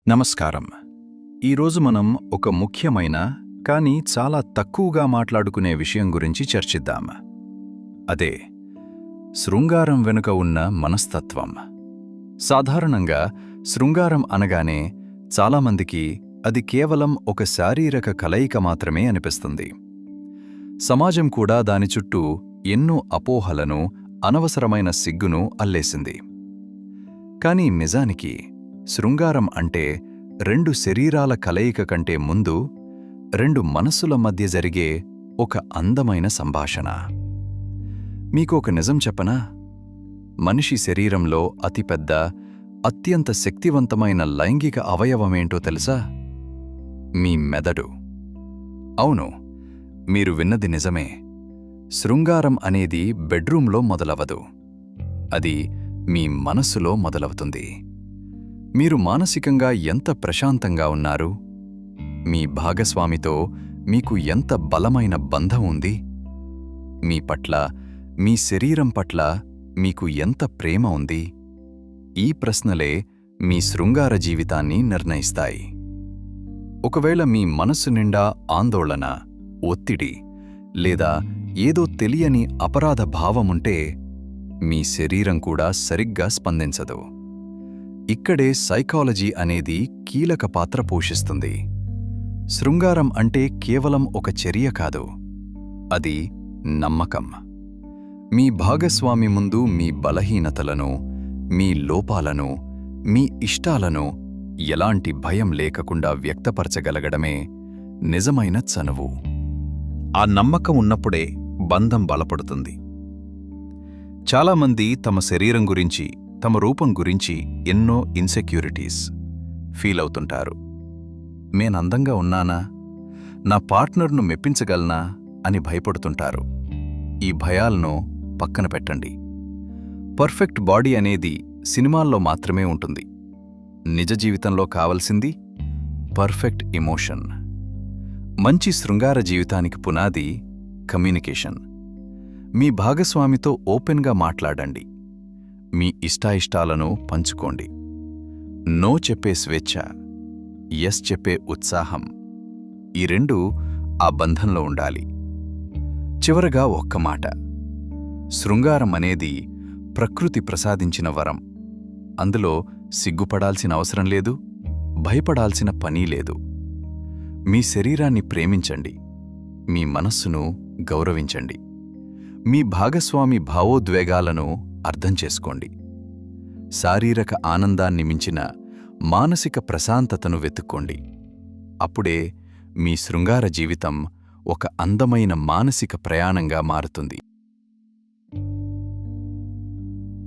నమస్కారం. ఈరోజు మనం ఒక ముఖ్యమైన కానీ చాలా తక్కువగా మాట్లాడుకునే విషయం గురించి చర్చిద్దాం. అదే శృంగారం వెనుక ఉన్న మనస్తత్వం. సాధారణంగా శృంగారం అనగానే చాలామందికి అది కేవలం ఒక శారీరక కలయిక మాత్రమే అనిపిస్తుంది. సమాజం కూడా దాని చుట్టూ ఎన్నో అపోహలను, అనవసరమైన సిగ్గును అల్లేసింది. కానీ నిజానికి శృంగారం అంటే రెండు శరీరాల కలయిక కంటే ముందు రెండు మనస్సుల మధ్య జరిగే ఒక అందమైన సంభాషణ. మీకొక నిజం చెప్పనా? మనిషి శరీరంలో అతిపెద్ద, అత్యంత శక్తివంతమైన లైంగిక అవయవమేంటో తెలుసా? మీ మెదడు. అవును, మీరు విన్నది నిజమే. శృంగారం అనేది బెడ్రూంలో మొదలవదు. అది మీ మనస్సులో మొదలవుతుంది. మీరు మానసికంగా ఎంత ప్రశాంతంగా ఉన్నారు? మీ భాగస్వామితో మీకు ఎంత బలమైన బంధం ఉంది? మీ పట్ల, మీ శరీరం పట్ల మీకు ఎంత ప్రేమ ఉంది? ఈ ప్రశ్నలే మీ శృంగార జీవితాన్ని నిర్ణయిస్తాయి. ఒకవేళ మీ మనస్సు నిండా ఆందోళన, ఒత్తిడి లేదా ఏదో తెలియని అపరాధ భావముంటే మీ శరీరం కూడా సరిగ్గా స్పందించదు. ఇక్కడే సైకాలజీ అనేది కీలక పాత్ర పోషిస్తుంది. శృంగారం అంటే కేవలం ఒక చర్య కాదు, అది నమ్మకం. మీ భాగస్వామి ముందు మీ బలహీనతలను, మీ లోపాలను, మీ ఇష్టాలను ఎలాంటి భయం లేకుండా వ్యక్తపరచగలగడమే నిజమైన చనువు. ఆ నమ్మకం ఉన్నప్పుడే బంధం బలపడుతుంది. చాలామంది తమ శరీరం గురించి, తమ రూపం గురించి ఎన్నో ఇన్సెక్యూరిటీస్ ఫీల్ అవుతుంటారు. నేనందంగా ఉన్నానా? నా పార్ట్నర్ను మెప్పించగలనా అని భయపడుతుంటారు. ఈ భయాలను పక్కన పెట్టండి. పర్ఫెక్ట్ బాడీ అనేది సినిమాల్లో మాత్రమే ఉంటుంది. నిజ జీవితంలో కావలసింది పర్ఫెక్ట్ ఎమోషన్. మంచి శృంగార జీవితానికి పునాది కమ్యూనికేషన్. మీ భాగస్వామితో ఓపెన్గా మాట్లాడండి. మీ ఇష్టాయిష్టాలను పంచుకోండి. నో చెప్పే స్వేచ్ఛ, ఎస్ చెప్పే ఉత్సాహం, ఈ రెండూ ఆ బంధంలో ఉండాలి. చివరగా ఒక్క మాట. శృంగారం అనేది ప్రకృతి ప్రసాదించిన వరం. అందులో సిగ్గుపడాల్సిన అవసరం లేదు, భయపడాల్సిన పనీ లేదు. మీ శరీరాన్ని ప్రేమించండి, మీ మనస్సును గౌరవించండి, మీ భాగస్వామి భావోద్వేగాలను అర్థం చేసుకోండి. శారీరక ఆనందాన్ని మించిన మానసిక ప్రశాంతతను వెతుక్కోండి. అప్పుడే మీ శృంగార జీవితం ఒక అందమైన మానసిక ప్రయాణంగా మారుతుంది.